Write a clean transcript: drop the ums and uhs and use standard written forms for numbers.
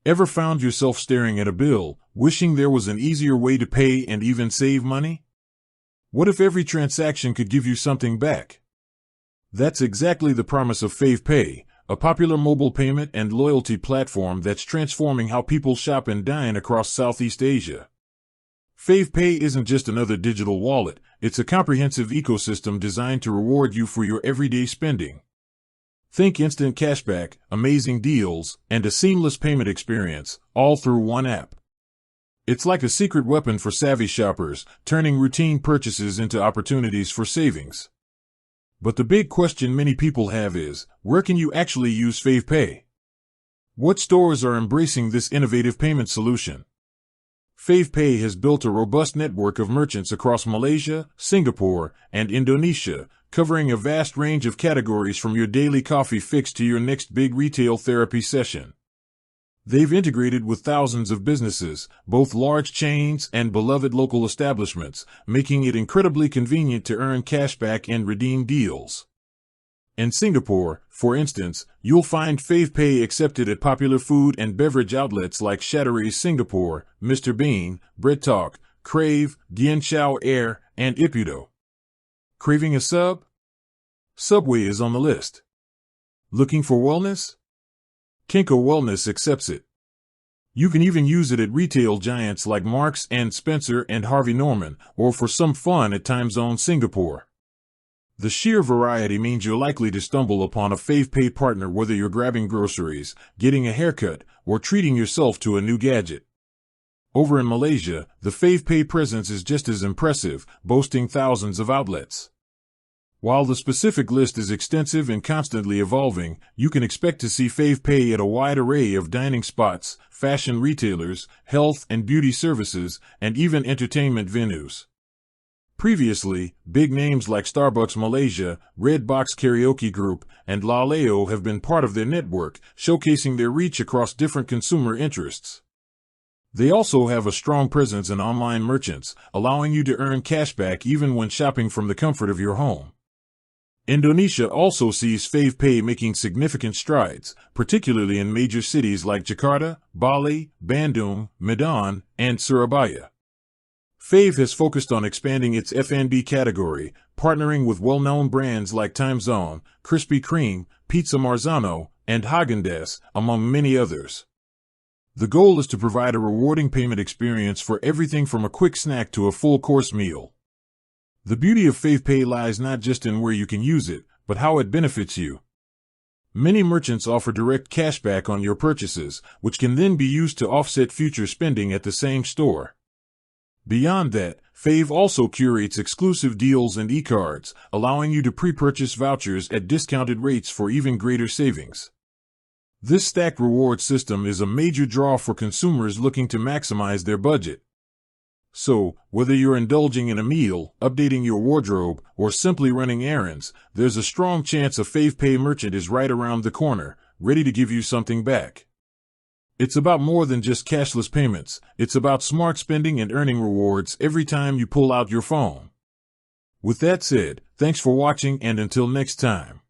Ever found yourself staring at a bill, wishing there was an easier way to pay and even save money? What if every transaction could give you something back? That's exactly the promise of FavePay, a popular mobile payment and loyalty platform that's transforming how people shop and dine across Southeast Asia. FavePay isn't just another digital wallet, it's a comprehensive ecosystem designed to reward you for your everyday spending. Think instant cashback, amazing deals, and a seamless payment experience, all through one app. It's like a secret weapon for savvy shoppers, turning routine purchases into opportunities for savings. But the big question many people have is, where can you actually use FavePay? What stores are embracing this innovative payment solution? FavePay has built a robust network of merchants across Malaysia, Singapore, and Indonesia, covering a vast range of categories from your daily coffee fix to your next big retail therapy session. They've integrated with thousands of businesses, both large chains and beloved local establishments, making it incredibly convenient to earn cashback and redeem deals. In Singapore, for instance, you'll find FavePay accepted at popular food and beverage outlets like Chateraise Singapore, Mr. Bean, Bread Talk, Crave, Dien Chow Air, and Ippudo. Craving a sub? Subway is on the list. Looking for wellness? Kinko Wellness accepts it. You can even use it at retail giants like Marks and Spencer and Harvey Norman, or for some fun at Time Zone Singapore. The sheer variety means you're likely to stumble upon a FavePay partner whether you're grabbing groceries, getting a haircut, or treating yourself to a new gadget. Over in Malaysia, the FavePay presence is just as impressive, boasting thousands of outlets. While the specific list is extensive and constantly evolving, you can expect to see FavePay at a wide array of dining spots, fashion retailers, health and beauty services, and even entertainment venues. Previously, big names like Starbucks Malaysia, Redbox Karaoke Group, and Laleo have been part of their network, showcasing their reach across different consumer interests. They also have a strong presence in online merchants, allowing you to earn cashback even when shopping from the comfort of your home. Indonesia also sees FavePay making significant strides, particularly in major cities like Jakarta, Bali, Bandung, Medan, and Surabaya. Fave has focused on expanding its F&B category, partnering with well-known brands like Time Zone, Krispy Kreme, Pizza Marzano, and Häagen-Dazs, among many others. The goal is to provide a rewarding payment experience for everything from a quick snack to a full-course meal. The beauty of FavePay lies not just in where you can use it, but how it benefits you. Many merchants offer direct cashback on your purchases, which can then be used to offset future spending at the same store. Beyond that, Fave also curates exclusive deals and e-cards, allowing you to pre-purchase vouchers at discounted rates for even greater savings. This stacked reward system is a major draw for consumers looking to maximize their budget. So, whether you're indulging in a meal, updating your wardrobe, or simply running errands, there's a strong chance a FavePay merchant is right around the corner, ready to give you something back. It's about more than just cashless payments. It's about smart spending and earning rewards every time you pull out your phone. With that said, thanks for watching and until next time.